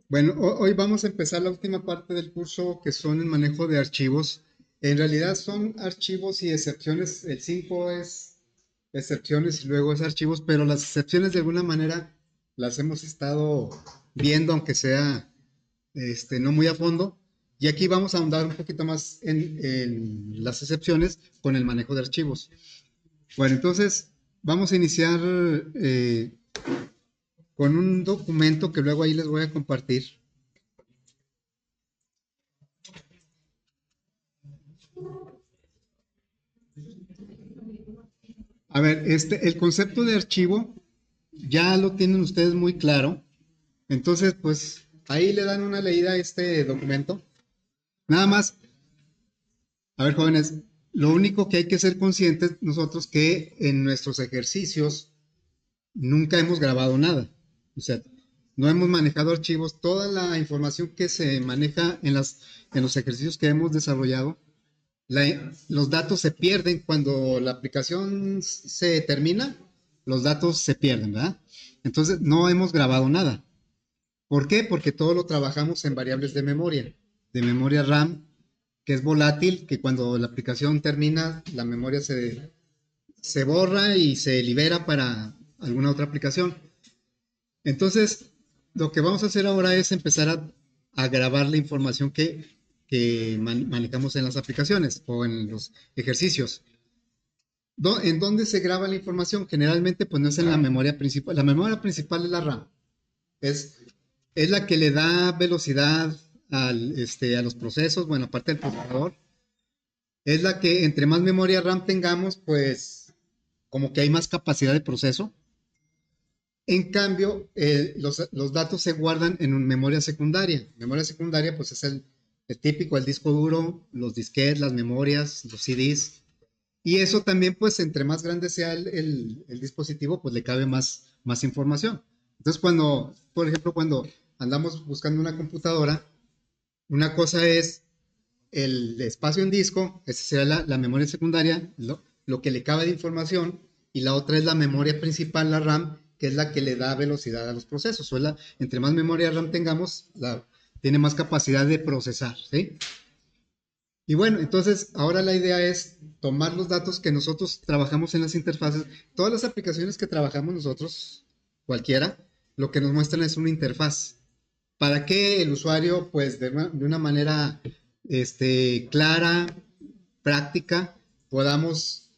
Bueno, hoy vamos a empezar la última parte del curso que son el manejo de archivos. En realidad son archivos y excepciones. El 5 es excepciones y luego es archivos, pero las excepciones de alguna manera las hemos estado viendo, aunque sea no muy a fondo. Y aquí vamos a ahondar un poquito más en las excepciones con el manejo de archivos. Bueno, entonces vamos a iniciar con un documento que luego ahí les voy a compartir. A ver, el concepto de archivo ya lo tienen ustedes muy claro. Entonces, pues ahí le dan una leída a este documento. Nada más, a ver, jóvenes, lo único que hay que ser conscientes nosotros que en nuestros ejercicios nunca hemos grabado nada. O sea, no hemos manejado archivos. Toda la información que se maneja en los ejercicios que hemos desarrollado, los datos se pierden cuando la aplicación se termina, los datos se pierden, ¿verdad? Entonces, no hemos grabado nada. ¿Por qué? Porque todo lo trabajamos en variables de memoria RAM, que es volátil, que cuando la aplicación termina, la memoria se borra y se libera para alguna otra aplicación. Entonces, lo que vamos a hacer ahora es empezar a grabar la información que manejamos en las aplicaciones o en los ejercicios. ¿En dónde se graba la información? Generalmente, pues no es en la memoria principal. La memoria principal es la RAM. Es, es la que le da velocidad a los procesos, bueno, aparte del procesador. Es la que entre más memoria RAM tengamos, pues como que hay más capacidad de proceso. En cambio, los datos se guardan en una memoria secundaria. Memoria secundaria, pues es el típico, el disco duro, los disquetes, las memorias, los CDs. Y eso también, pues, entre más grande sea el dispositivo, pues le cabe más información. Entonces, por ejemplo, cuando andamos buscando una computadora, una cosa es el espacio en disco, esa será la memoria secundaria, lo que le cabe de información, y la otra es la memoria principal, la RAM, que es la que le da velocidad a los procesos. Entre más memoria RAM tengamos, tiene más capacidad de procesar, ¿sí? Y bueno, entonces ahora la idea es tomar los datos que nosotros trabajamos en las interfaces, todas las aplicaciones que trabajamos nosotros, cualquiera, lo que nos muestran es una interfaz para que el usuario, pues de una manera clara, práctica, podamos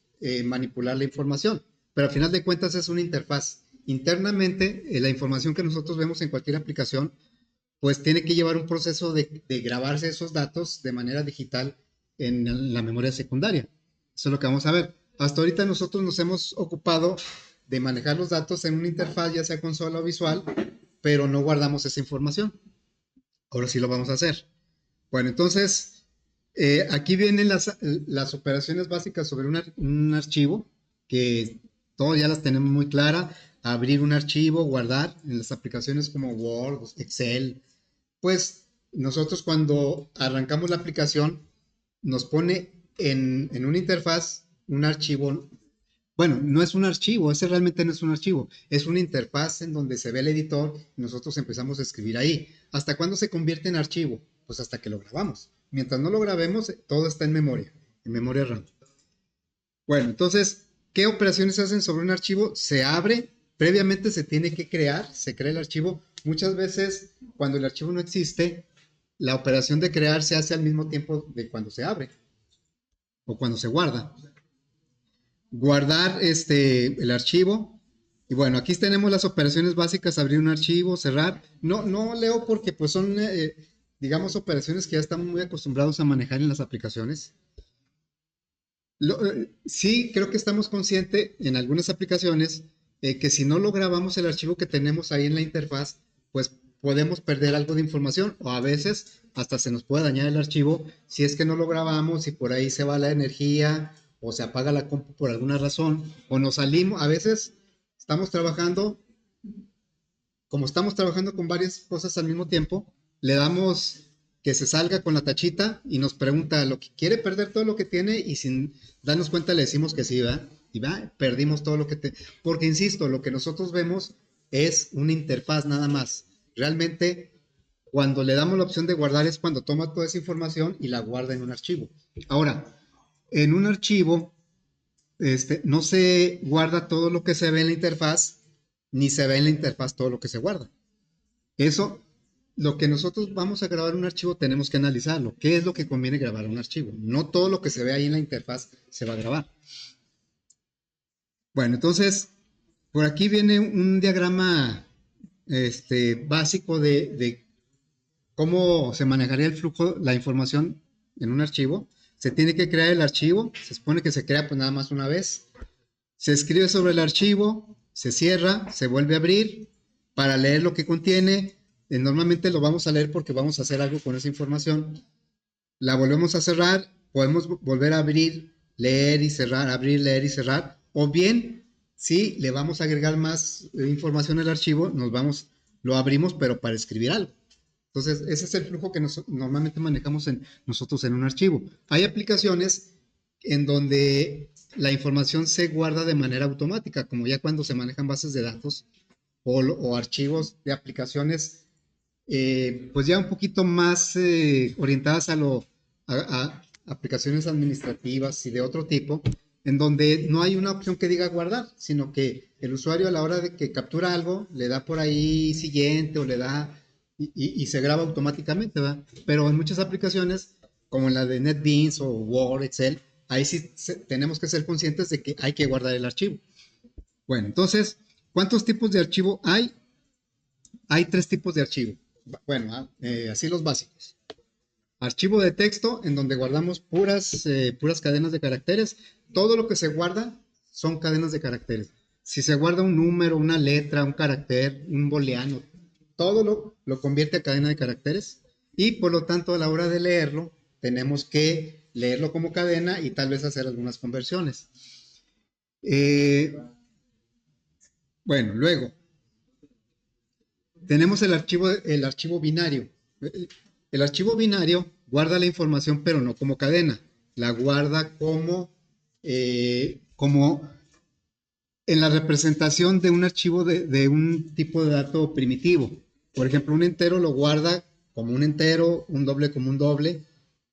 manipular la información. Pero al final de cuentas es una interfaz. Internamente, la información que nosotros vemos en cualquier aplicación, pues tiene que llevar un proceso de grabarse esos datos de manera digital en la memoria secundaria. Eso es lo que vamos a ver. Hasta ahorita nosotros nos hemos ocupado de manejar los datos en una interfaz, ya sea consola o visual, pero no guardamos esa información. Ahora sí lo vamos a hacer. Bueno, entonces, aquí vienen las operaciones básicas sobre un archivo, que todos ya las tenemos muy claras. Abrir un archivo, guardar en las aplicaciones como Word, Excel. Pues nosotros cuando arrancamos la aplicación, nos pone en una interfaz un archivo. Bueno, no es un archivo, ese realmente no es un archivo, es una interfaz en donde se ve el editor y nosotros empezamos a escribir ahí. ¿Hasta cuándo se convierte en archivo? Pues hasta que lo grabamos. Mientras no lo grabemos, todo está en memoria RAM. Bueno, entonces, ¿qué operaciones se hacen sobre un archivo? Se abre, previamente se tiene que crear, se crea el archivo. Muchas veces, cuando el archivo no existe, la operación de crear se hace al mismo tiempo de cuando se abre o cuando se guarda. Guardar el archivo. Y bueno, aquí tenemos las operaciones básicas, abrir un archivo, cerrar. No leo porque pues son, digamos, operaciones que ya estamos muy acostumbrados a manejar en las aplicaciones. Sí, creo que estamos conscientes en algunas aplicaciones que si no lo grabamos el archivo que tenemos ahí en la interfaz, pues podemos perder algo de información o a veces hasta se nos puede dañar el archivo si es que no lo grabamos y por ahí se va la energía o se apaga la compu por alguna razón o nos salimos. A veces estamos trabajando, como estamos trabajando con varias cosas al mismo tiempo, le damos que se salga con la tachita y nos pregunta lo que quiere perder todo lo que tiene y sin darnos cuenta le decimos que sí, ¿verdad? Y va, perdimos todo lo que te... Porque insisto, lo que nosotros vemos es una interfaz nada más. Realmente, cuando le damos la opción de guardar es cuando toma toda esa información y la guarda en un archivo. Ahora, en un archivo, no se guarda todo lo que se ve en la interfaz, ni se ve en la interfaz todo lo que se guarda. Eso, lo que nosotros vamos a grabar en un archivo, tenemos que analizarlo. ¿Qué es lo que conviene grabar en un archivo? No todo lo que se ve ahí en la interfaz se va a grabar. Bueno, entonces, por aquí viene un diagrama básico de cómo se manejaría el flujo, la información en un archivo. Se tiene que crear el archivo, se supone que se crea pues nada más una vez. Se escribe sobre el archivo, se cierra, se vuelve a abrir para leer lo que contiene. Normalmente lo vamos a leer porque vamos a hacer algo con esa información. La volvemos a cerrar, podemos volver a abrir, leer y cerrar, abrir, leer y cerrar. O bien, si le vamos a agregar más información al archivo, lo abrimos pero para escribir algo. Entonces, ese es el flujo que normalmente manejamos nosotros en un archivo. Hay aplicaciones en donde la información se guarda de manera automática, como ya cuando se manejan bases de datos o archivos de aplicaciones, pues ya un poquito más orientadas a aplicaciones administrativas y de otro tipo, en donde no hay una opción que diga guardar, sino que el usuario a la hora de que captura algo, le da por ahí siguiente o le da y se graba automáticamente, ¿verdad? Pero en muchas aplicaciones, como la de NetBeans o Word, Excel, ahí sí tenemos que ser conscientes de que hay que guardar el archivo. Bueno, entonces, ¿cuántos tipos de archivo hay? Hay 3 tipos de archivo. Bueno, así los básicos. Archivo de texto, en donde guardamos puras cadenas de caracteres. Todo lo que se guarda son cadenas de caracteres. Si se guarda un número, una letra, un carácter, un booleano, todo lo convierte a cadena de caracteres. Y por lo tanto, a la hora de leerlo, tenemos que leerlo como cadena y tal vez hacer algunas conversiones. Bueno, luego tenemos el archivo binario. El archivo binario guarda la información, pero no como cadena. La guarda como en la representación de un archivo de un tipo de dato primitivo. Por ejemplo, un entero lo guarda como un entero, un doble como un doble.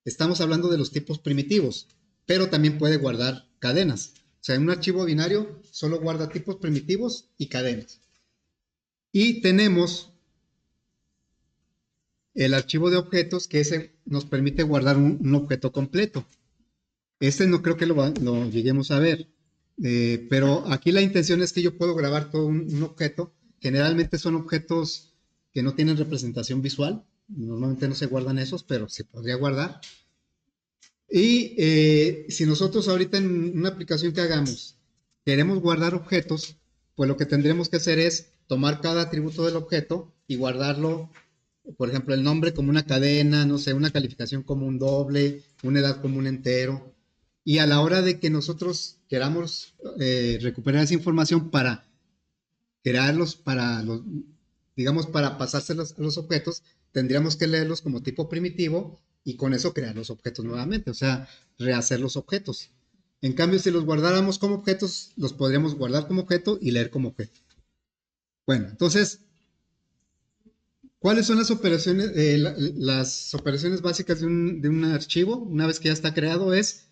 Estamos hablando de los tipos primitivos, pero también puede guardar cadenas. O sea, en un archivo binario solo guarda tipos primitivos y cadenas. Y tenemos el archivo de objetos, que ese nos permite guardar un objeto completo. Este no creo que lo lleguemos a ver, pero aquí la intención es que yo puedo grabar todo un objeto. Generalmente son objetos que no tienen representación visual. Normalmente no se guardan esos, pero se podría guardar. Y si nosotros ahorita en una aplicación que hagamos queremos guardar objetos, pues lo que tendremos que hacer es tomar cada atributo del objeto y guardarlo, por ejemplo, el nombre como una cadena, no sé, una calificación como un doble, una edad como un entero. Y a la hora de que nosotros queramos recuperar esa información para crearlos, digamos, para pasárselos a los objetos, tendríamos que leerlos como tipo primitivo y con eso crear los objetos nuevamente, o sea, rehacer los objetos. En cambio, si los guardáramos como objetos, los podríamos guardar como objeto y leer como objeto. Bueno, entonces, ¿cuáles son las operaciones básicas de un archivo? Una vez que ya está creado, es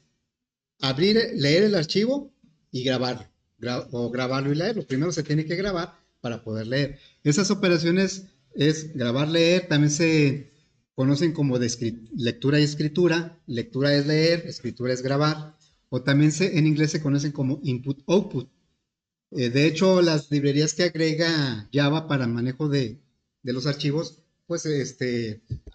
leer el archivo y grabarlo, o grabarlo y leerlo. Primero se tiene que grabar para poder leer. Esas operaciones es grabar, leer, también se conocen como de lectura y escritura. Lectura es leer, escritura es grabar, o también en inglés se conocen como input-output. De hecho, las librerías que agrega Java para manejo de los archivos, pues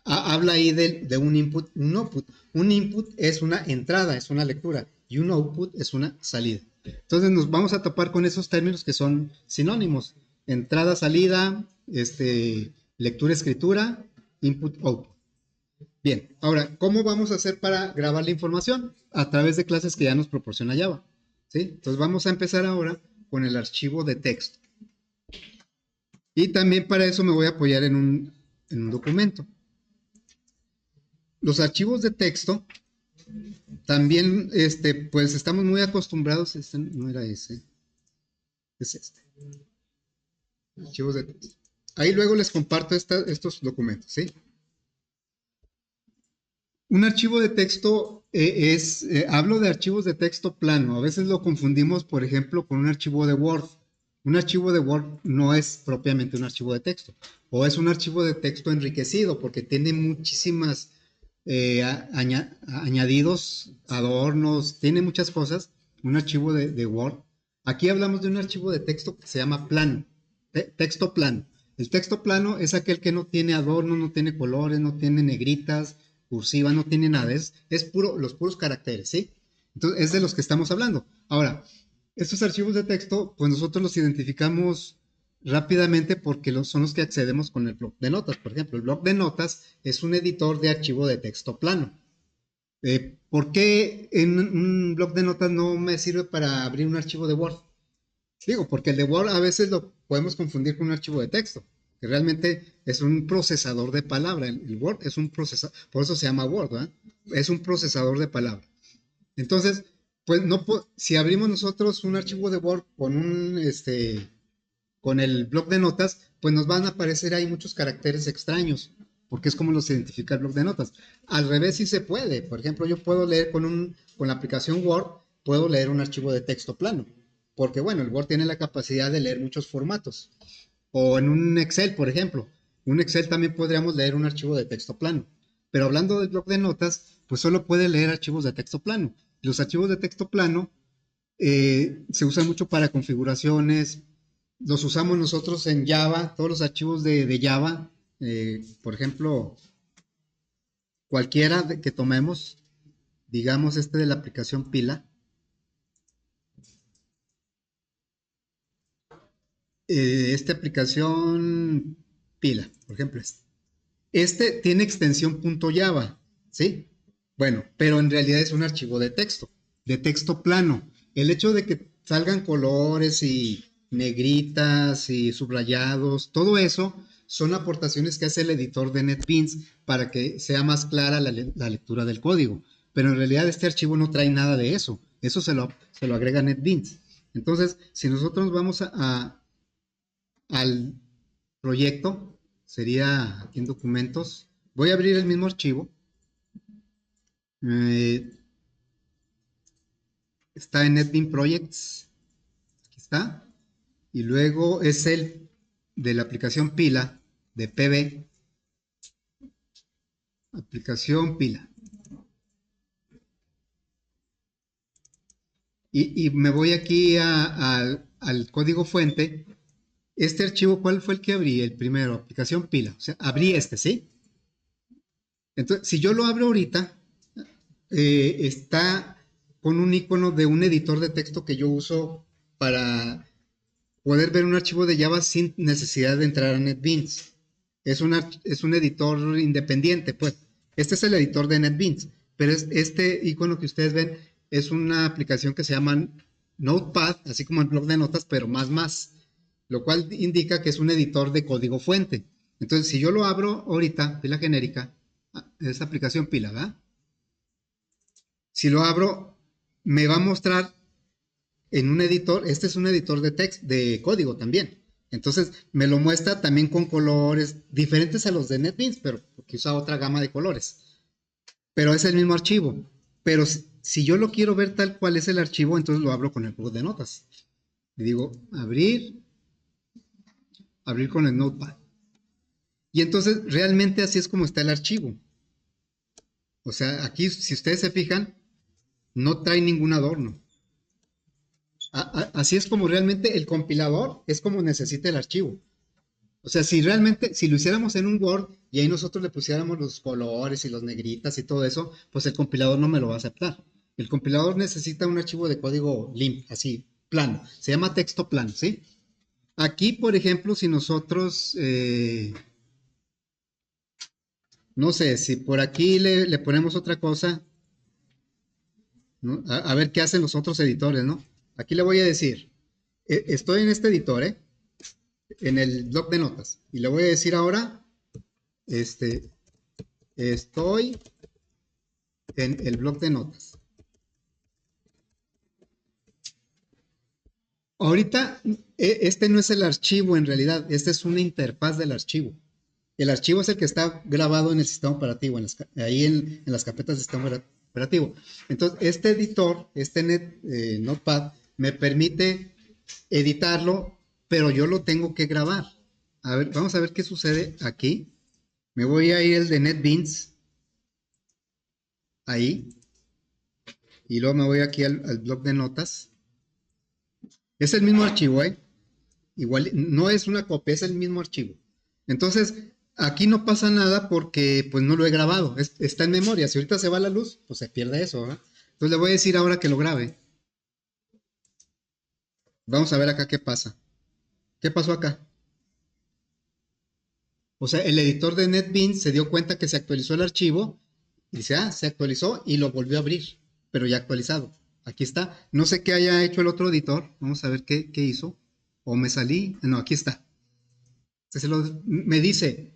habla ahí de un input, un output. Un input es una entrada, es una lectura, y un output es una salida. Entonces nos vamos a topar con esos términos que son sinónimos. Entrada, salida, lectura, escritura, input, output. Bien, ahora, ¿cómo vamos a hacer para grabar la información? A través de clases que ya nos proporciona Java. ¿Sí? Entonces vamos a empezar ahora con el archivo de texto. Y también para eso me voy a apoyar en un documento. Los archivos de texto también, pues estamos muy acostumbrados, no era ese, es este. Archivos de texto. Ahí luego les comparto estos documentos, ¿sí? Un archivo de texto hablo de archivos de texto plano. A veces lo confundimos, por ejemplo, con un archivo de Word. Un archivo de Word no es propiamente un archivo de texto, o es un archivo de texto enriquecido porque tiene muchísimas añadidos, adornos, tiene muchas cosas. Un archivo de Word. Aquí hablamos de un archivo de texto que se llama plano, texto plano. El texto plano es aquel que no tiene adornos, no tiene colores, no tiene negritas, cursiva, no tiene nada, es puro, los puros caracteres, ¿sí? Entonces, es de los que estamos hablando. Ahora, estos archivos de texto, pues nosotros los identificamos rápidamente porque son los que accedemos con el bloc de notas. Por ejemplo, el bloc de notas es un editor de archivo de texto plano. ¿Por qué en un bloc de notas no me sirve para abrir un archivo de Word? Digo, porque el de Word a veces lo podemos confundir con un archivo de texto, que realmente es un procesador de palabra. El Word es un procesador, por eso se llama Word, ¿verdad? Es un procesador de palabra. Entonces, pues no, si abrimos nosotros un archivo de Word con el bloc de notas, pues nos van a aparecer ahí muchos caracteres extraños, porque es como los identifica el bloc de notas. Al revés sí se puede. Por ejemplo, yo puedo leer con la aplicación Word, puedo leer un archivo de texto plano, porque bueno, el Word tiene la capacidad de leer muchos formatos. O en un Excel, por ejemplo. Un Excel también podríamos leer un archivo de texto plano. Pero hablando del bloc de notas, pues solo puede leer archivos de texto plano. Los archivos de texto plano se usan mucho para configuraciones. Los usamos nosotros en Java, todos los archivos de Java, por ejemplo, cualquiera que tomemos, digamos este de la aplicación Pila, esta aplicación Pila, por ejemplo, este tiene extensión .java, ¿sí? Bueno, pero en realidad es un archivo de texto plano. El hecho de que salgan colores y negritas y subrayados, todo eso son aportaciones que hace el editor de NetBeans para que sea más clara la lectura del código. Pero en realidad este archivo no trae nada de eso. Eso se lo agrega NetBeans. Entonces, si nosotros vamos al proyecto, sería aquí en documentos. Voy a abrir el mismo archivo. Eh, Está en NetBeans Projects. Aquí está. Y luego es el de la aplicación Pila de PB. Aplicación Pila. Y me voy aquí al código fuente. Este archivo, ¿cuál fue el que abrí? El primero, aplicación Pila. O sea, abrí este, ¿sí? Entonces, si yo lo abro ahorita, está con un icono de un editor de texto que yo uso para poder ver un archivo de Java sin necesidad de entrar a NetBeans. Es un editor independiente, pues. Este es el editor de NetBeans, pero este icono que ustedes ven es una aplicación que se llama Notepad, así como el blog de notas, pero más, lo cual indica que es un editor de código fuente. Entonces, si yo lo abro ahorita, pila genérica, esta aplicación pila, ¿verdad? Si lo abro, me va a mostrar en un editor, este es un editor de text, de código también. Entonces me lo muestra también con colores diferentes a los de NetBeans, pero porque usa otra gama de colores. Pero es el mismo archivo. Pero si yo lo quiero ver tal cual es el archivo, entonces lo abro con el blog de notas. Le digo abrir, abrir con el Notepad. Y entonces realmente así es como está el archivo. O sea, aquí si ustedes se fijan, no trae ningún adorno. Así es como realmente el compilador es como necesita el archivo. O sea, si realmente, si lo hiciéramos en un Word y ahí nosotros le pusiéramos los colores y los negritas y todo eso, pues el compilador no me lo va a aceptar. El compilador necesita un archivo de código limp, así, plano. Se llama texto plano, ¿sí? Aquí, por ejemplo, si nosotros, no sé, si por aquí le ponemos otra cosa, ¿no? A ver qué hacen los otros editores, ¿no? Aquí le voy a decir, estoy en este editor, ¿eh? En el blog de notas. Y le voy a decir ahora, este, estoy en el blog de notas. Ahorita, este no es el archivo en realidad, este es una interfaz del archivo. El archivo es el que está grabado en el sistema operativo, ahí en las carpetas del sistema operativo. Entonces, este editor, Notepad, me permite editarlo, pero yo lo tengo que grabar. A ver, vamos a ver qué sucede aquí. Me voy a ir el de NetBeans, ahí, y luego me voy aquí al bloc de notas. Es el mismo archivo, ¿eh? Igual, no es una copia, es el mismo archivo. Entonces, aquí no pasa nada porque pues no lo he grabado, está en memoria. Si ahorita se va la luz, pues se pierde eso, ¿verdad? Entonces le voy a decir ahora que lo grabe. Vamos a ver acá qué pasa. ¿Qué pasó acá? O sea, el editor de NetBeans se dio cuenta que se actualizó el archivo y dice, se actualizó y lo volvió a abrir, pero ya actualizado. Aquí está. No sé qué haya hecho el otro editor. Vamos a ver qué hizo. O me salí. No, aquí está. Me dice,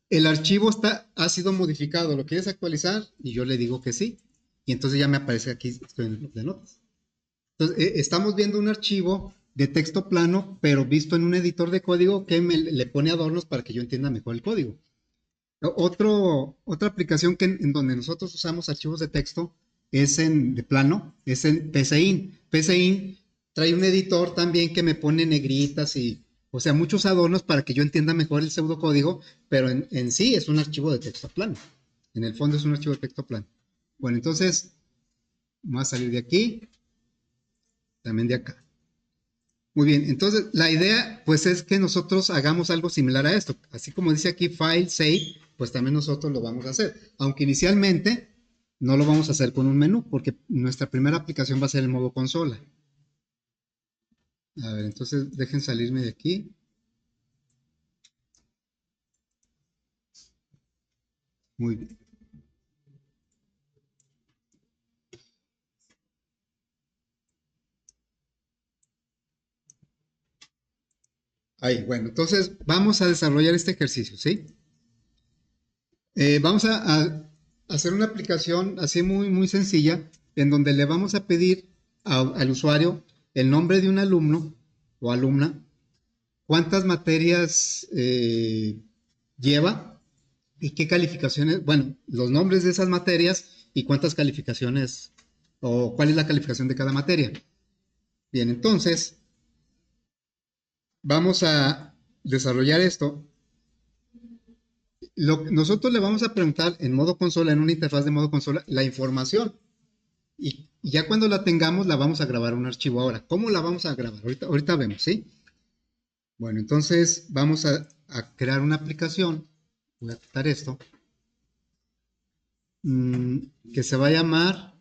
el archivo ha sido modificado, ¿lo quieres actualizar? Y yo le digo que sí. Y entonces ya me aparece aquí, estoy en el bloc de notas. Entonces, estamos viendo un archivo de texto plano, pero visto en un editor de código que le pone adornos para que yo entienda mejor el código. Otra aplicación en donde nosotros usamos archivos de texto de plano, es en PCIN. PCIN trae un editor también que me pone negritas o sea, muchos adornos para que yo entienda mejor el pseudocódigo, pero en sí es un archivo de texto plano. En el fondo es un archivo de texto plano. Bueno, entonces, vamos a salir de aquí, también de acá. Muy bien, entonces la idea pues es que nosotros hagamos algo similar a esto. Así como dice aquí file, save, pues también nosotros lo vamos a hacer. Aunque inicialmente no lo vamos a hacer con un menú, porque nuestra primera aplicación va a ser el modo consola. A ver, entonces dejen salirme de aquí. Muy bien. Ahí, bueno, entonces vamos a desarrollar este ejercicio, ¿sí? Vamos a hacer una aplicación así muy, muy sencilla, en donde le vamos a pedir al usuario el nombre de un alumno o alumna, cuántas materias lleva y qué calificaciones, bueno, los nombres de esas materias y cuántas calificaciones o cuál es la calificación de cada materia. Bien, entonces vamos a desarrollar esto. Nosotros le vamos a preguntar en modo consola, en una interfaz de modo consola, la información. Y ya cuando la tengamos, la vamos a grabar a un archivo. Ahora, ¿cómo la vamos a grabar? Ahorita vemos, ¿sí? Bueno, entonces vamos a crear una aplicación. Voy a quitar esto. Que se va a llamar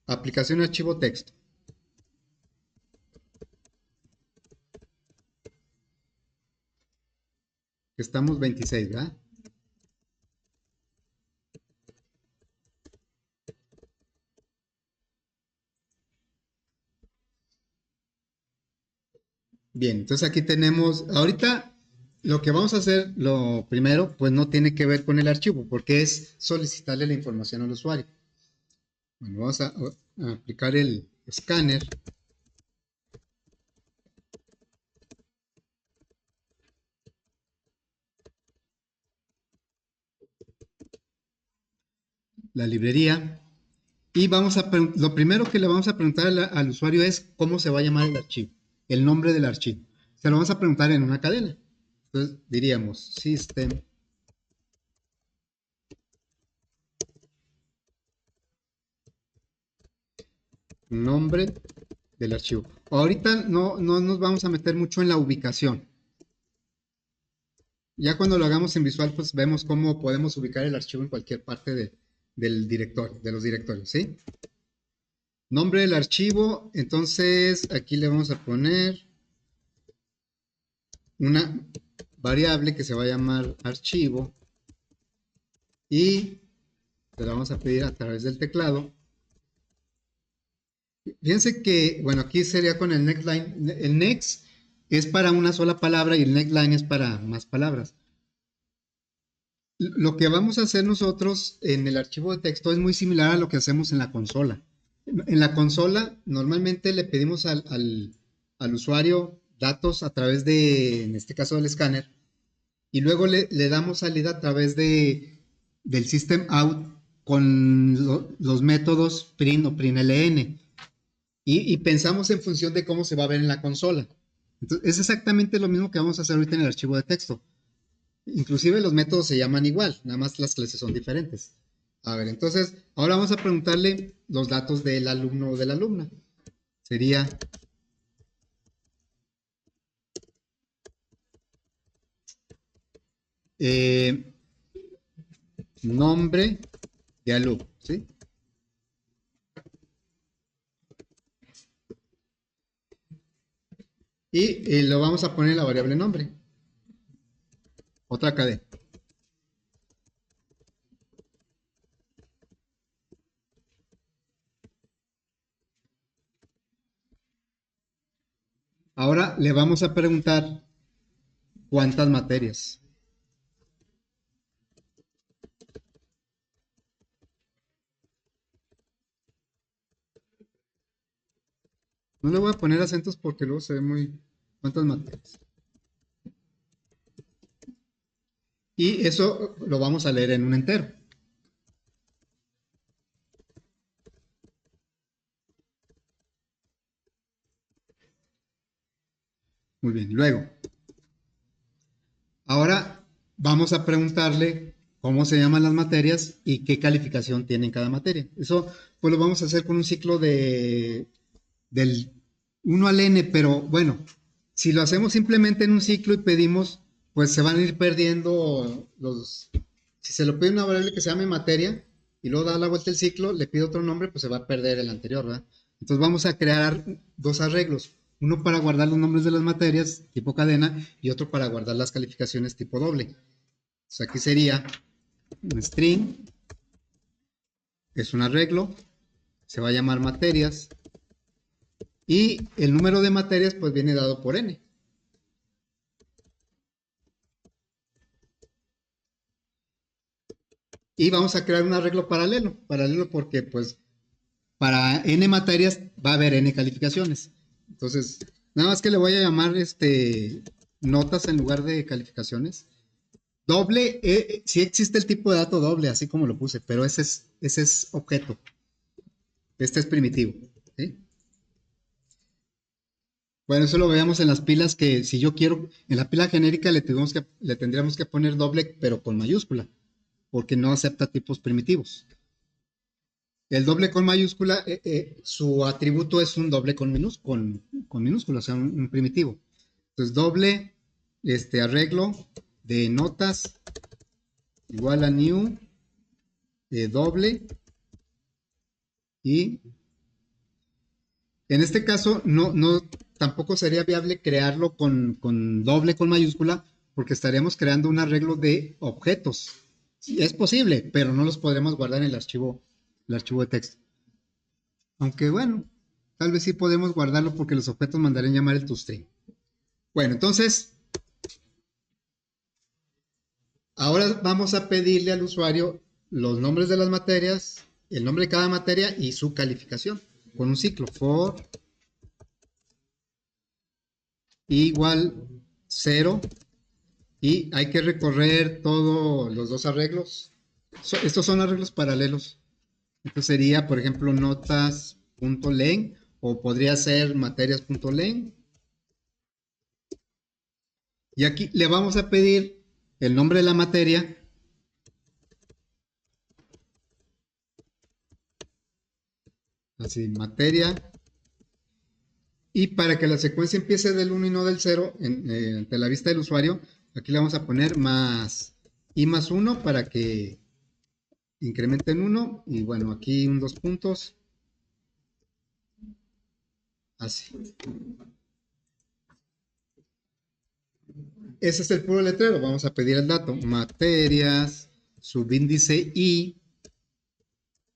aplicación archivo texto. Estamos 26, ¿verdad? Bien, entonces aquí tenemos, ahorita lo que vamos a hacer, lo primero, pues no tiene que ver con el archivo, porque es solicitarle la información al usuario. Bueno, vamos a aplicar el escáner. La librería. Y lo primero que le vamos a preguntar al usuario es cómo se va a llamar el archivo, el nombre del archivo. Se lo vamos a preguntar en una cadena. Entonces diríamos system nombre del archivo. Ahorita no nos vamos a meter mucho en la ubicación. Ya cuando lo hagamos en visual, pues vemos cómo podemos ubicar el archivo en cualquier parte del directorio, de los directorios, ¿sí? Nombre del archivo, entonces aquí le vamos a poner una variable que se va a llamar archivo y se la vamos a pedir a través del teclado. Fíjense que, bueno, aquí sería con el next line. El next es para una sola palabra y el next line es para más palabras. Lo que vamos a hacer nosotros en el archivo de texto es muy similar a lo que hacemos en la consola. En la consola normalmente le pedimos al usuario datos a través de, en este caso del escáner, y luego le damos salida a través del system out con los métodos print o println. Y pensamos en función de cómo se va a ver en la consola. Entonces, es exactamente lo mismo que vamos a hacer ahorita en el archivo de texto. Inclusive los métodos se llaman igual, nada más las clases son diferentes. A ver, entonces, ahora vamos a preguntarle los datos del alumno o de la alumna. Sería eh, nombre de alumno, ¿sí? Y lo vamos a poner en la variable nombre. Otra cadena. Ahora le vamos a preguntar cuántas materias. No le voy a poner acentos porque luego se ve muy... ¿Cuántas materias? Y eso lo vamos a leer en un entero. Muy bien, luego, ahora vamos a preguntarle cómo se llaman las materias y qué calificación tienen cada materia. Eso pues lo vamos a hacer con un ciclo del 1 al n, pero bueno, si lo hacemos simplemente en un ciclo y pedimos, pues se van a ir perdiendo los... Si se lo pide una variable que se llame materia y luego da la vuelta el ciclo, le pide otro nombre, pues se va a perder el anterior, ¿verdad? Entonces vamos a crear dos arreglos. Uno para guardar los nombres de las materias tipo cadena y otro para guardar las calificaciones tipo doble. Entonces aquí sería un string, es un arreglo, se va a llamar materias y el número de materias pues viene dado por n. Y vamos a crear un arreglo paralelo porque pues para n materias va a haber n calificaciones. Entonces, nada más que le voy a llamar notas en lugar de calificaciones. Doble, sí existe el tipo de dato doble, así como lo puse, pero ese es objeto. Este es primitivo. ¿Sí? Bueno, eso lo veamos en las pilas que si yo quiero, en la pila genérica le tendríamos que poner doble, pero con mayúscula, porque no acepta tipos primitivos. El doble con mayúscula, su atributo es un doble con minúscula, o sea, un primitivo. Entonces, doble, arreglo de notas igual a new, doble, y en este caso tampoco sería viable crearlo con doble con mayúscula, porque estaríamos creando un arreglo de objetos. Sí, es posible, pero no los podremos guardar en el archivo de texto. Aunque bueno, tal vez sí podemos guardarlo porque los objetos mandarían llamar el toString. Bueno, entonces, ahora vamos a pedirle al usuario los nombres de las materias, el nombre de cada materia y su calificación con un ciclo for igual 0 y hay que recorrer todos los dos arreglos. Estos son arreglos paralelos. Esto sería, por ejemplo, notas.len o podría ser materias.len. Y aquí le vamos a pedir el nombre de la materia. Así, materia. Y para que la secuencia empiece del 1 y no del 0, ante la vista del usuario, aquí le vamos a poner más i más 1 para que incremente en 1. Y bueno, aquí un dos puntos. Así. Ese es el puro letrero. Vamos a pedir el dato. Materias, subíndice i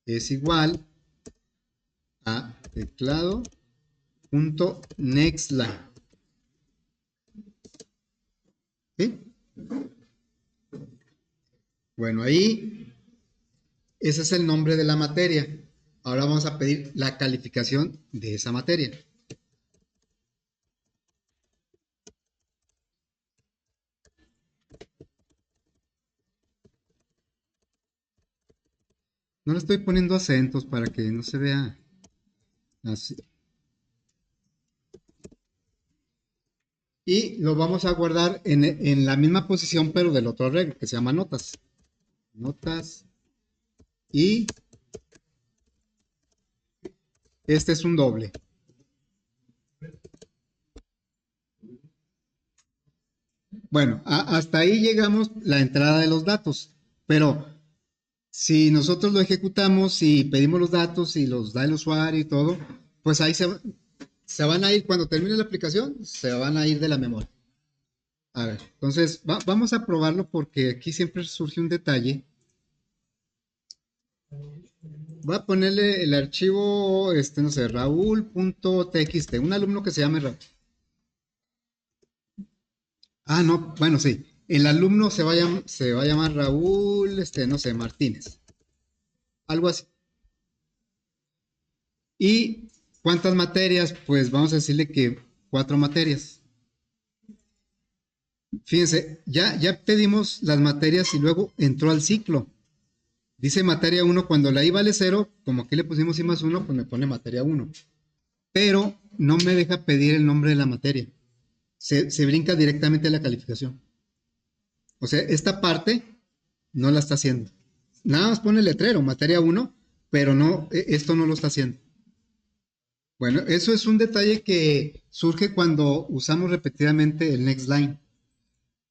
es igual a teclado punto nextline. ¿Sí? Bueno, ahí ese es el nombre de la materia. Ahora vamos a pedir la calificación de esa materia. No le estoy poniendo acentos para que no se vea así. Y lo vamos a guardar en la misma posición, pero del otro arreglo, que se llama notas. Notas. Y este es un doble. Bueno, hasta ahí llegamos la entrada de los datos. Pero si nosotros lo ejecutamos y pedimos los datos y los da el usuario y todo, pues ahí se van a ir, cuando termine la aplicación, se van a ir de la memoria. A ver, entonces vamos a probarlo porque aquí siempre surge un detalle. Voy a ponerle el archivo, no sé, raúl.txt, un alumno que se llame Raúl. Ah, no, bueno, sí. El alumno se va a llamar Raúl, no sé, Martínez. Algo así. ¿Y cuántas materias? Pues vamos a decirle que 4 materias. Fíjense, ya pedimos las materias y luego entró al ciclo. Dice materia 1, cuando la I vale 0, como aquí le pusimos I más 1, pues me pone materia 1. Pero no me deja pedir el nombre de la materia. Se brinca directamente a la calificación. O sea, esta parte no la está haciendo. Nada más pone el letrero, materia 1, pero no, esto no lo está haciendo. Bueno, eso es un detalle que surge cuando usamos repetidamente el next line.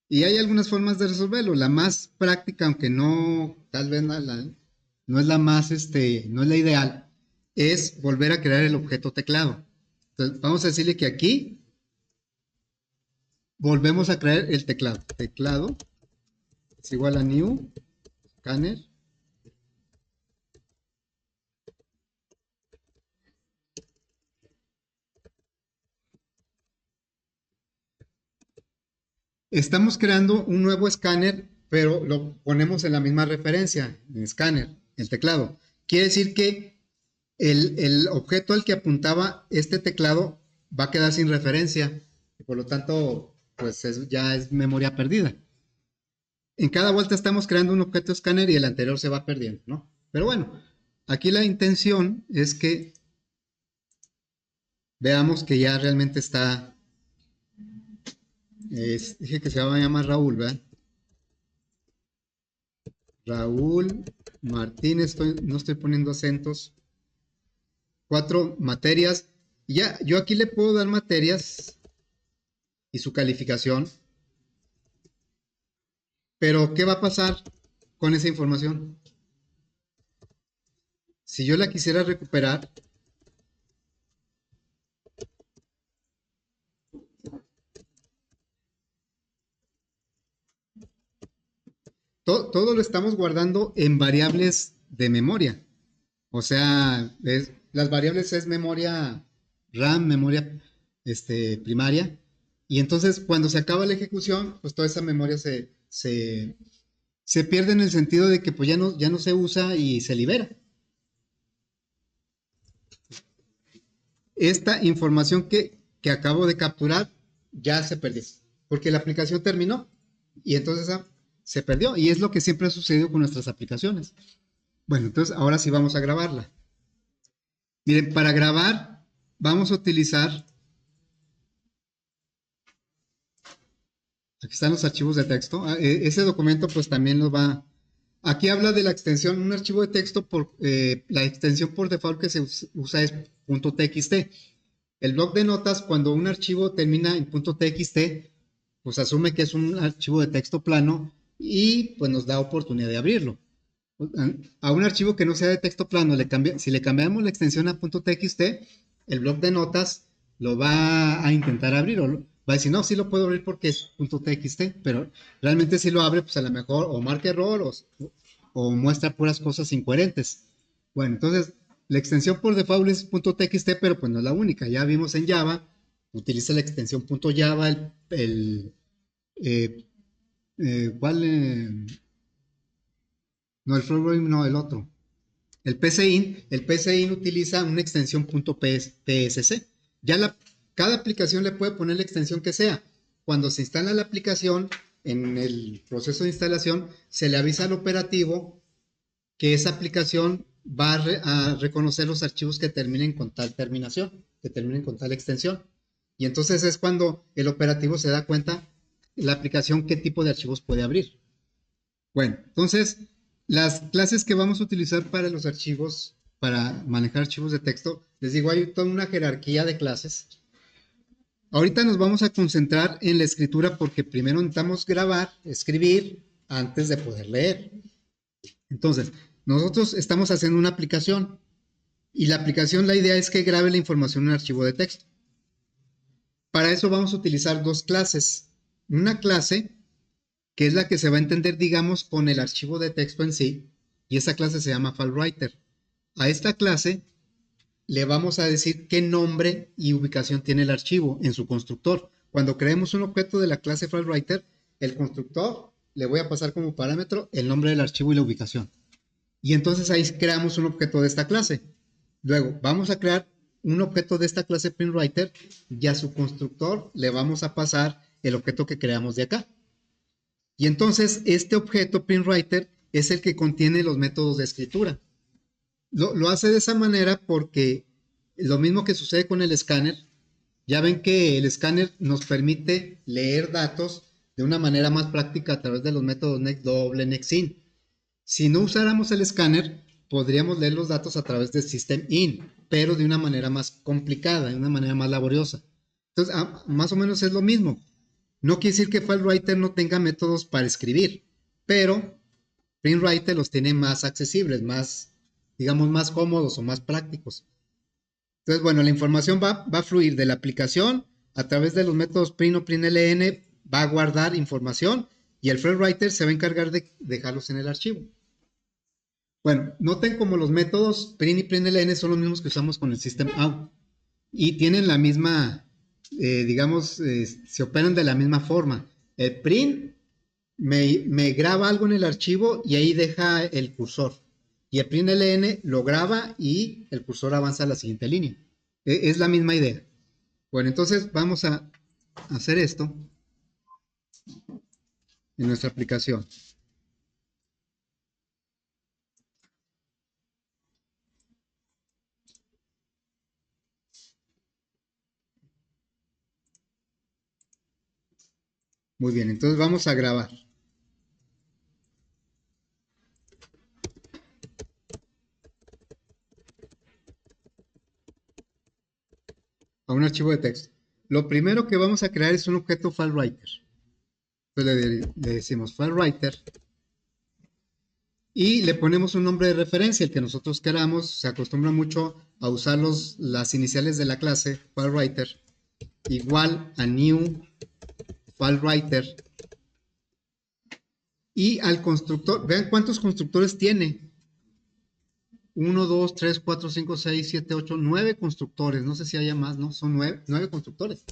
Y hay algunas formas de resolverlo. La más práctica, aunque no, tal vez no es la más, no es la ideal, es volver a crear el objeto teclado. Entonces, vamos a decirle que aquí volvemos a crear el teclado. Teclado es igual a new scanner. Estamos creando un nuevo escáner, pero lo ponemos en la misma referencia, en escáner, el teclado. Quiere decir que el objeto al que apuntaba este teclado va a quedar sin referencia, y por lo tanto, pues ya es memoria perdida. En cada vuelta estamos creando un objeto escáner y el anterior se va perdiendo, ¿no? Pero bueno, aquí la intención es que veamos que ya realmente está, dije que se va a llamar Raúl, ¿verdad? Raúl Martínez, no estoy poniendo acentos. 4 materias. Ya, yo aquí le puedo dar materias y su calificación. Pero, ¿qué va a pasar con esa información? Si yo la quisiera recuperar, todo lo estamos guardando en variables de memoria. O sea, las variables es memoria RAM, memoria primaria. Y entonces, cuando se acaba la ejecución, pues toda esa memoria se pierde en el sentido de que pues ya no se usa y se libera. Esta información que acabo de capturar ya se perdió, porque la aplicación terminó y entonces se perdió. Y es lo que siempre ha sucedido con nuestras aplicaciones. Bueno, entonces ahora sí vamos a grabarla. Miren, para grabar vamos a utilizar, aquí están los archivos de texto. Ese documento pues también nos va. Aquí habla de la extensión, un archivo de texto, la extensión por default que se usa es .txt. El bloc de notas, cuando un archivo termina en .txt, pues asume que es un archivo de texto plano y pues nos da oportunidad de abrirlo. A un archivo que no sea de texto plano, si le cambiamos la extensión a .txt, el bloc de notas lo va a intentar abrir o va a decir, no, sí lo puedo abrir porque es .txt, pero realmente si lo abre, pues a lo mejor o marca error o muestra puras cosas incoherentes. Bueno, entonces la extensión por default es .txt, pero pues no es la única. Ya vimos en Java, utiliza la extensión .java, ¿cuál? No, el float no, el otro. El PCIN utiliza una extensión .psc. Cada aplicación le puede poner la extensión que sea. Cuando se instala la aplicación, en el proceso de instalación, se le avisa al operativo que esa aplicación va a reconocer los archivos que terminen con tal terminación, que terminen con tal extensión. Y entonces es cuando el operativo se da cuenta la aplicación qué tipo de archivos puede abrir. Bueno, entonces las clases que vamos a utilizar para los archivos, para manejar archivos de texto, les digo, hay toda una jerarquía de clases. Ahorita nos vamos a concentrar en la escritura porque primero necesitamos grabar, escribir, antes de poder leer. Entonces, nosotros estamos haciendo una aplicación y la aplicación, la idea es que grabe la información en un archivo de texto. Para eso vamos a utilizar dos clases. Una clase que es la que se va a entender, digamos, con el archivo de texto en sí, y esa clase se llama FileWriter. A esta clase le vamos a decir qué nombre y ubicación tiene el archivo en su constructor. Cuando creemos un objeto de la clase FileWriter, el constructor le voy a pasar como parámetro el nombre del archivo y la ubicación. Y entonces ahí creamos un objeto de esta clase. Luego vamos a crear un objeto de esta clase PrintWriter y a su constructor le vamos a pasar el objeto que creamos de acá. Y entonces este objeto PrintWriter es el que contiene los métodos de escritura. Lo hace de esa manera porque lo mismo que sucede con el escáner, ya ven que el escáner nos permite leer datos de una manera más práctica a través de los métodos nextDouble, nextIn. Si no usáramos el escáner, podríamos leer los datos a través del systemIn, pero de una manera más complicada, de una manera más laboriosa. Entonces, más o menos es lo mismo. No quiere decir que FileWriter no tenga métodos para escribir, pero PrintWriter los tiene más accesibles, más, digamos, más cómodos o más prácticos. Entonces, bueno, la información va a fluir de la aplicación a través de los métodos print o println, va a guardar información y el FileWriter se va a encargar de dejarlos en el archivo. Bueno, noten como los métodos print y println son los mismos que usamos con el systemout y tienen la misma, digamos, se operan de la misma forma. El print me graba algo en el archivo y ahí deja el cursor. Y el println lo graba y el cursor avanza a la siguiente línea. Es la misma idea. Bueno, entonces vamos a hacer esto en nuestra aplicación. Muy bien, entonces vamos a grabar. A un archivo de texto. Lo primero que vamos a crear es un objeto FileWriter. Entonces le decimos FileWriter y le ponemos un nombre de referencia, el que nosotros queramos. Se acostumbra mucho a usar las iniciales de la clase FileWriter igual a new FileWriter. Y al constructor, vean cuántos constructores tiene. 1, 2, 3, 4, 5, 6, 7, 8, 9 constructores. No sé si haya más, ¿no? Son 9 constructores.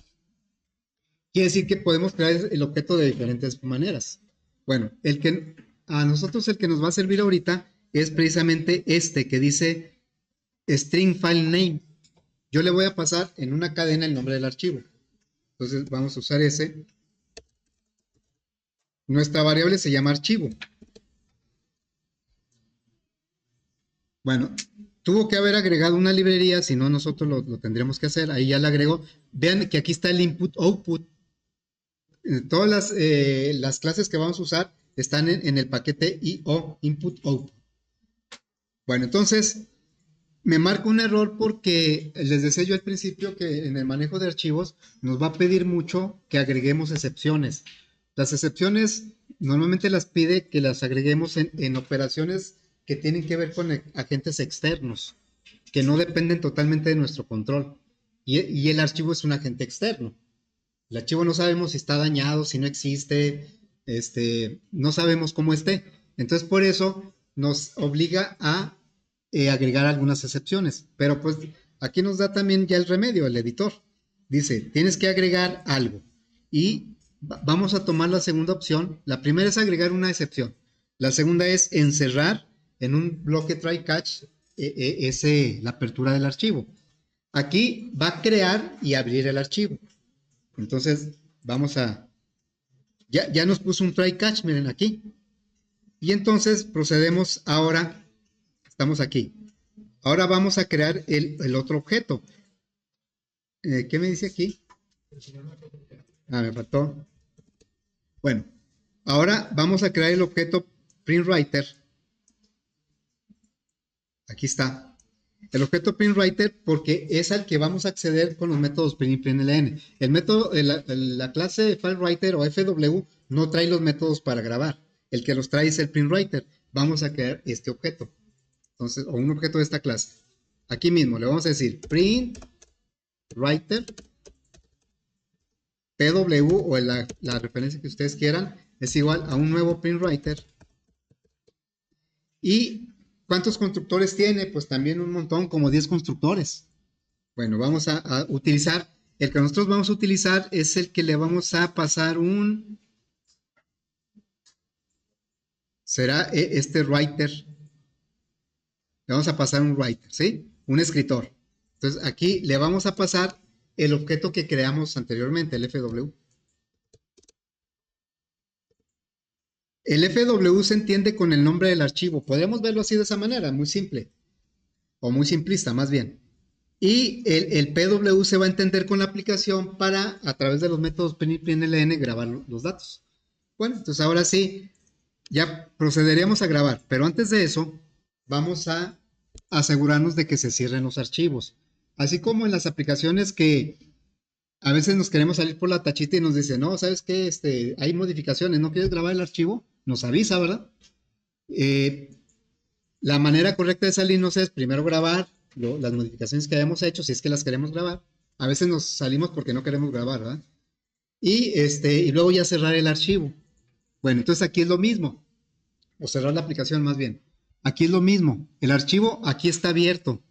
Quiere decir que podemos crear el objeto de diferentes maneras. Bueno, a nosotros el que nos va a servir ahorita es precisamente este que dice string file name. Yo le voy a pasar en una cadena el nombre del archivo. Entonces vamos a usar ese. Nuestra variable se llama archivo. Bueno, tuvo que haber agregado una librería, si no nosotros lo tendríamos que hacer. Ahí ya la agregó. Vean que aquí está el input-output. Todas las clases que vamos a usar están en el paquete IO, input-output. Bueno, entonces me marca un error porque les decía yo al principio que en el manejo de archivos nos va a pedir mucho que agreguemos excepciones. Las excepciones normalmente las pide que las agreguemos en operaciones que tienen que ver con agentes externos, que no dependen totalmente de nuestro control. Y el archivo es un agente externo. El archivo no sabemos si está dañado, si no existe, no sabemos cómo esté. Entonces, por eso nos obliga a agregar algunas excepciones. Pero pues aquí nos da también ya el remedio, el editor. Dice, tienes que agregar algo. Y vamos a tomar la segunda opción. La primera es agregar una excepción. La segunda es encerrar en un bloque try catch la apertura del archivo. Aquí va a crear y abrir el archivo. Entonces, vamos a... Ya nos puso un try catch, miren aquí. Y entonces procedemos ahora, estamos aquí. Ahora vamos a crear el otro objeto. ¿Qué me dice aquí? Me faltó. Bueno, ahora vamos a crear el objeto printWriter. Aquí está. El objeto printWriter porque es al que vamos a acceder con los métodos print y println. El método, la clase FileWriter o FW no trae los métodos para grabar. El que los trae es el printWriter. Vamos a crear este objeto. Entonces, o un objeto de esta clase. Aquí mismo le vamos a decir printWriter PW o la referencia que ustedes quieran es igual a un nuevo printWriter. ¿Y cuántos constructores tiene? Pues también un montón, como 10 constructores. Bueno, vamos a utilizar, el que nosotros vamos a utilizar es el que le vamos a pasar será este writer. Le vamos a pasar un writer, ¿sí? Un escritor. Entonces aquí le vamos a pasar el objeto que creamos anteriormente, el FW. El FW se entiende con el nombre del archivo. Podríamos verlo así de esa manera, muy simple. O muy simplista, más bien. Y el PW se va a entender con la aplicación para, a través de los métodos PNLN, grabar los datos. Bueno, entonces ahora sí, ya procederemos a grabar. Pero antes de eso, vamos a asegurarnos de que se cierren los archivos. Así como en las aplicaciones que a veces nos queremos salir por la tachita y nos dice, no, ¿sabes qué? Hay modificaciones, ¿no quieres grabar el archivo? Nos avisa, ¿verdad? La manera correcta de salirnos es primero grabar las modificaciones que hayamos hecho, si es que las queremos grabar. A veces nos salimos porque no queremos grabar, ¿verdad? Y luego ya cerrar el archivo. Bueno, entonces aquí es lo mismo. O cerrar la aplicación más bien. Aquí es lo mismo. El archivo aquí está abierto.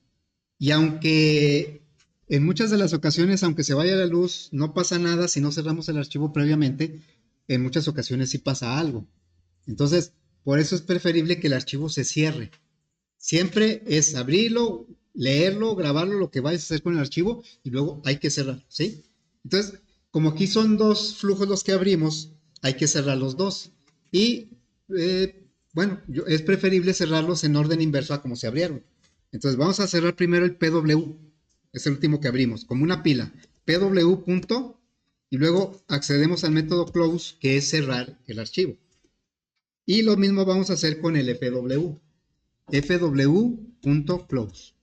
Y aunque en muchas de las ocasiones, aunque se vaya la luz, no pasa nada si no cerramos el archivo previamente, en muchas ocasiones sí pasa algo. Entonces, por eso es preferible que el archivo se cierre. Siempre es abrirlo, leerlo, grabarlo, lo que vayas a hacer con el archivo y luego hay que cerrar, ¿sí? Entonces, como aquí son dos flujos los que abrimos, hay que cerrar los dos. Y, bueno, es preferible cerrarlos en orden inverso a como se abrieron. Entonces, vamos a cerrar primero el PW, es el último que abrimos, como una pila. PW punto, y luego accedemos al método close, que es cerrar el archivo. Y lo mismo vamos a hacer con el FW. fw.close.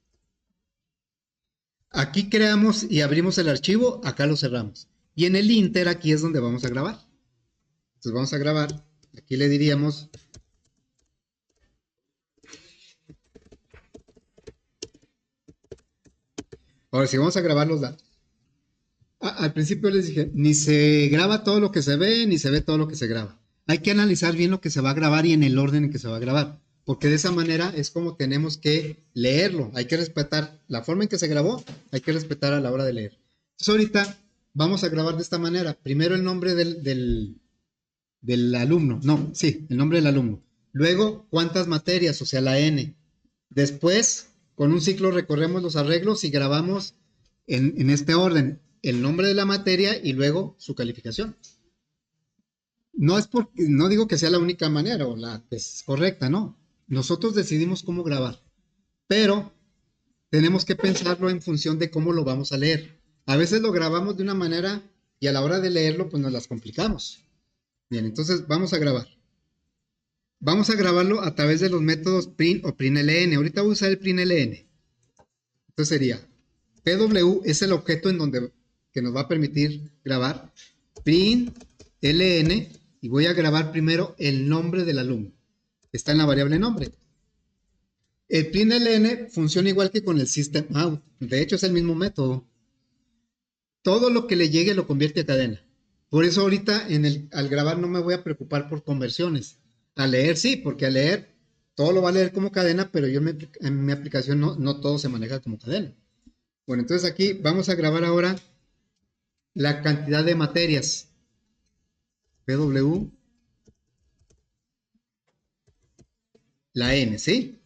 Aquí creamos y abrimos el archivo, acá lo cerramos. Y en el inter aquí es donde vamos a grabar. Entonces vamos a grabar, aquí le diríamos ahora sí vamos a grabar los datos. Al principio les dije, ni se graba todo lo que se ve, ni se ve todo lo que se graba. Hay que analizar bien lo que se va a grabar y en el orden en que se va a grabar. Porque de esa manera es como tenemos que leerlo. Hay que respetar la forma en que se grabó, hay que respetar a la hora de leer. Entonces ahorita vamos a grabar de esta manera. Primero el nombre del alumno. No, sí, el nombre del alumno. Luego, cuántas materias, o sea, la N. Después, con un ciclo recorremos los arreglos y grabamos en este orden el nombre de la materia y luego su calificación. No es porque, no digo que sea la única manera o la que es correcta, no. Nosotros decidimos cómo grabar, pero tenemos que pensarlo en función de cómo lo vamos a leer. A veces lo grabamos de una manera y a la hora de leerlo pues nos las complicamos. Bien, entonces vamos a grabar. Vamos a grabarlo a través de los métodos print o println. Ahorita voy a usar el println. Entonces sería PW es el objeto en donde que nos va a permitir grabar println y voy a grabar primero el nombre del alumno. Está en la variable nombre. El println funciona igual que con el system out. De hecho es el mismo método. Todo lo que le llegue lo convierte a cadena. Por eso ahorita al grabar no me voy a preocupar por conversiones. A leer sí, porque a leer todo lo va a leer como cadena, pero yo en mi aplicación no todo se maneja como cadena. Bueno, entonces aquí vamos a grabar ahora la cantidad de materias. PW. la N, ¿sí?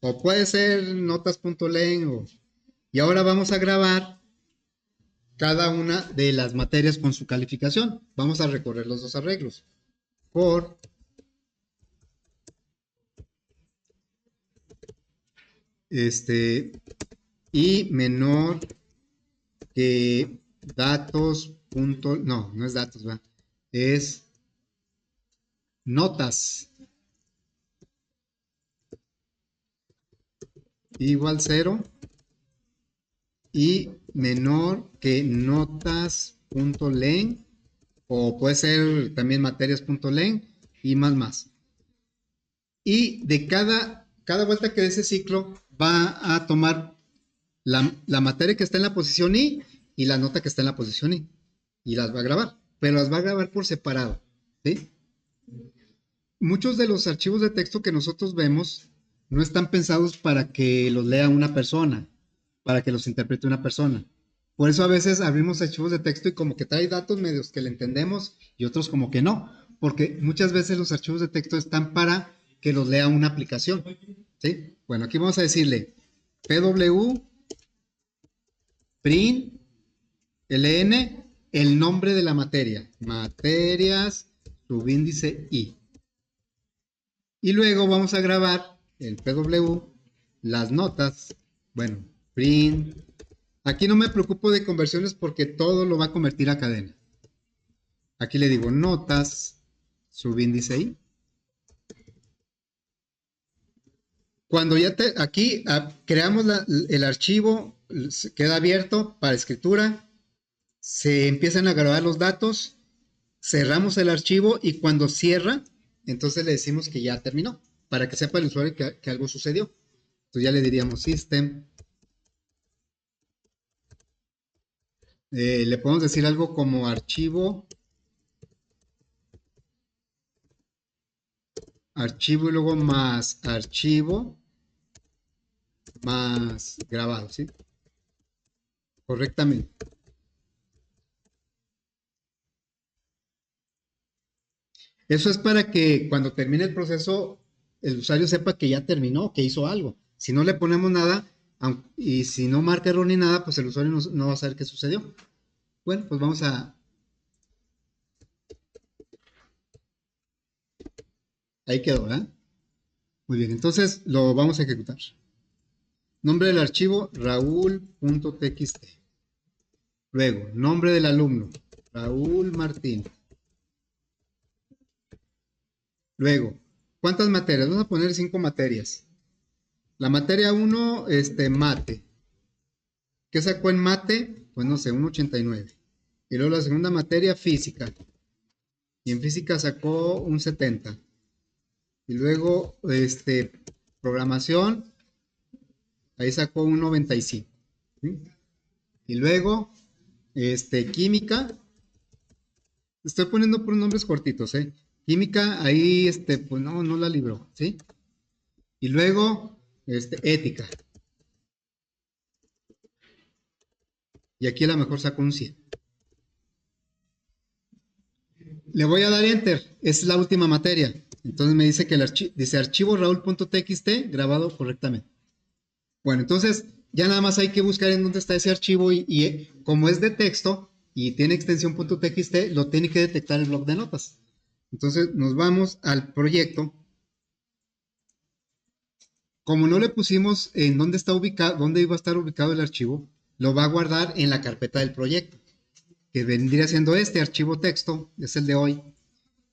O puede ser notas.len y ahora vamos a grabar cada una de las materias con su calificación. Vamos a recorrer los dos arreglos. Por y menor que datos punto, no es datos, va, es notas igual 0 y menor que notas.len o puede ser también materias.len y más. Y de cada vuelta que dé ese ciclo va a tomar la materia que está en la posición I y la nota que está en la posición I y las va a grabar, pero las va a grabar por separado, ¿sí? Muchos de los archivos de texto que nosotros vemos no están pensados para que los lea una persona, para que los interprete una persona. Por eso a veces abrimos archivos de texto y como que trae datos medios que le entendemos y otros como que no, porque muchas veces los archivos de texto están para que los lea una aplicación, ¿sí? Bueno, aquí vamos a decirle pw print ln el nombre de la materia, materias subíndice i. Y luego vamos a grabar el pw, las notas, bueno, print. Aquí no me preocupo de conversiones porque todo lo va a convertir a cadena. Aquí le digo notas, subíndice i. Cuando ya aquí creamos el archivo, queda abierto para escritura, se empiezan a grabar los datos, cerramos el archivo y cuando cierra, entonces le decimos que ya terminó, para que sepa el usuario que algo sucedió. Entonces ya le diríamos system. Le podemos decir algo como archivo y luego más archivo más grabado, ¿sí? Correctamente. Eso es para que cuando termine el proceso el usuario sepa que ya terminó, que hizo algo. Si no le ponemos nada y si no marca error ni nada, pues el usuario no va a saber qué sucedió. Bueno, pues vamos a... Ahí quedó, ¿verdad? Muy bien, entonces lo vamos a ejecutar. Nombre del archivo, raúl.txt. Luego, nombre del alumno, Raúl Martín. Luego, ¿cuántas materias? Vamos a poner 5 materias. La materia 1, mate. ¿Qué sacó en mate? Pues no sé, un 89. Y luego la segunda materia, física. Y en física sacó un 70. Y luego, programación, ahí sacó un 95. ¿Sí? Y luego, química. Estoy poniendo por nombres cortitos, ¿eh? Química, ahí, pues no la libró, ¿sí? Y luego, ética. Y aquí a lo mejor sacó un 100. Le voy a dar enter, es la última materia. Entonces me dice que dice archivo raúl.txt grabado correctamente. Bueno, entonces ya nada más hay que buscar en dónde está ese archivo y como es de texto y tiene extensión .txt, lo tiene que detectar el bloc de notas. Entonces nos vamos al proyecto. Como no le pusimos en dónde está ubicado, dónde iba a estar ubicado el archivo, lo va a guardar en la carpeta del proyecto, que vendría siendo este archivo texto, es el de hoy.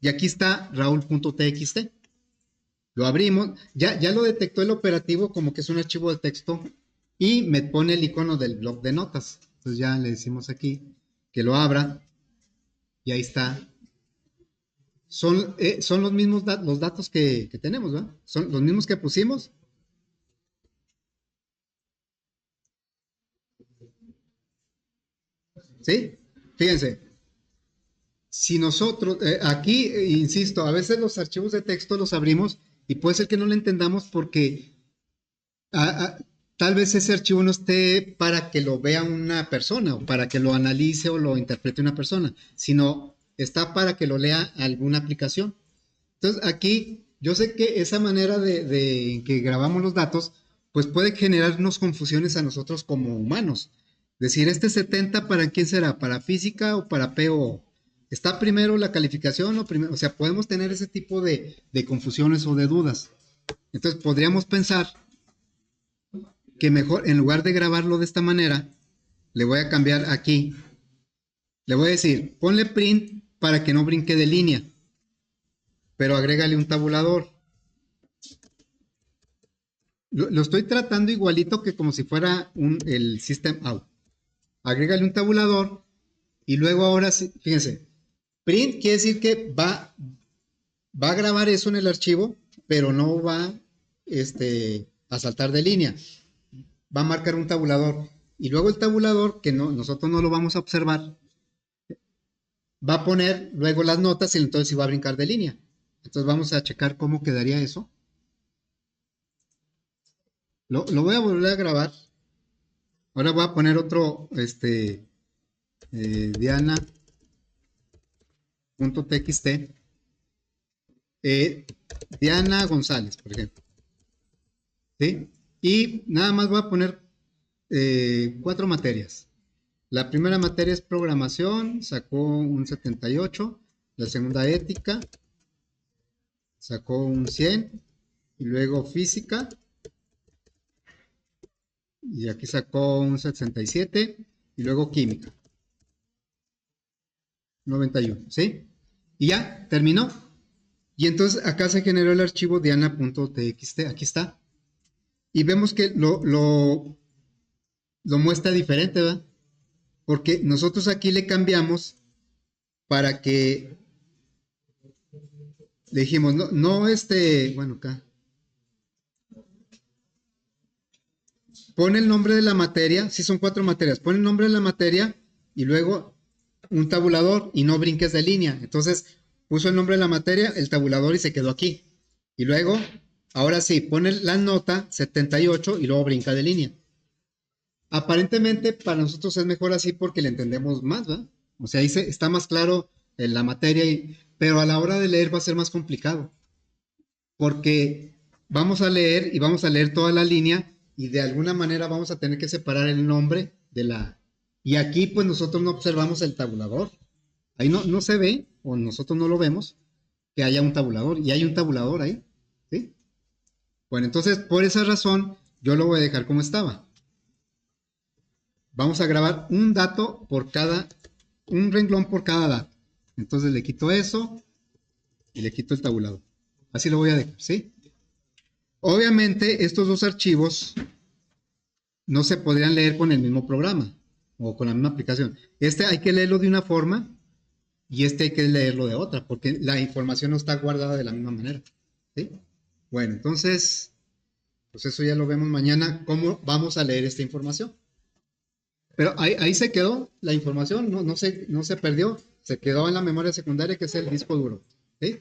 Y aquí está raúl.txt. Lo abrimos, ya lo detectó el operativo como que es un archivo de texto y me pone el icono del bloc de notas. Entonces ya le decimos aquí que lo abra y ahí está. Son los mismos los datos que tenemos, ¿verdad? Son los mismos que pusimos. ¿Sí? Fíjense, si nosotros, aquí, insisto, a veces los archivos de texto los abrimos y puede ser que no lo entendamos porque tal vez ese archivo no esté para que lo vea una persona o para que lo analice o lo interprete una persona, sino está para que lo lea alguna aplicación. Entonces aquí yo sé que esa manera de que grabamos los datos, pues puede generarnos confusiones a nosotros como humanos. Decir, este 70 ¿para quién será? ¿Para física o para PO? ¿Está primero la calificación o primero? O sea, podemos tener ese tipo de confusiones o de dudas. Entonces podríamos pensar que mejor, en lugar de grabarlo de esta manera, le voy a cambiar aquí. Le voy a decir, ponle print para que no brinque de línea, pero agrégale un tabulador. Lo estoy tratando igualito que como si fuera el system out. Agrégale un tabulador y luego ahora sí, fíjense, print quiere decir que va a grabar eso en el archivo, pero no va a saltar de línea. Va a marcar un tabulador. Y luego el tabulador, que no, nosotros no lo vamos a observar, va a poner luego las notas y entonces sí va a brincar de línea. Entonces vamos a checar cómo quedaría eso. Lo voy a volver a grabar. Ahora voy a poner otro, Diana.txt. Diana González, por ejemplo. ¿Sí? Y nada más voy a poner 4 materias. La primera materia es programación, sacó un 78. La segunda ética, sacó un 100. Y luego física, y aquí sacó un 67. Y luego química, 91, ¿sí? Y ya, terminó. Y entonces acá se generó el archivo diana.txt, aquí está. Y vemos que lo muestra diferente, ¿verdad? Porque nosotros aquí le cambiamos para que le dijimos, no, no bueno, acá. Pone el nombre de la materia, si son 4 materias, pone el nombre de la materia y luego un tabulador y no brinques de línea. Entonces puso el nombre de la materia, el tabulador y se quedó aquí. Y luego, ahora sí, pone la nota 78 y luego brinca de línea. Aparentemente para nosotros es mejor así porque le entendemos más, ¿verdad? O sea, ahí está más claro la materia, pero a la hora de leer va a ser más complicado. Porque vamos a leer y vamos a leer toda la línea y de alguna manera vamos a tener que separar el nombre de la... Y aquí pues nosotros no observamos el tabulador. Ahí no se ve, o nosotros no lo vemos, que haya un tabulador. Y hay un tabulador ahí, ¿sí? Bueno, entonces por esa razón yo lo voy a dejar como estaba. Vamos a grabar un dato por un renglón por cada dato. Entonces le quito eso y le quito el tabulador. Así lo voy a dejar, ¿sí? Obviamente estos dos archivos no se podrían leer con el mismo programa o con la misma aplicación. Hay que leerlo de una forma y hay que leerlo de otra, porque la información no está guardada de la misma manera, ¿sí? Bueno, entonces, pues eso ya lo vemos mañana, cómo vamos a leer esta información. Pero ahí se quedó la información, no se perdió, se quedó en la memoria secundaria, que es el disco duro, ¿sí?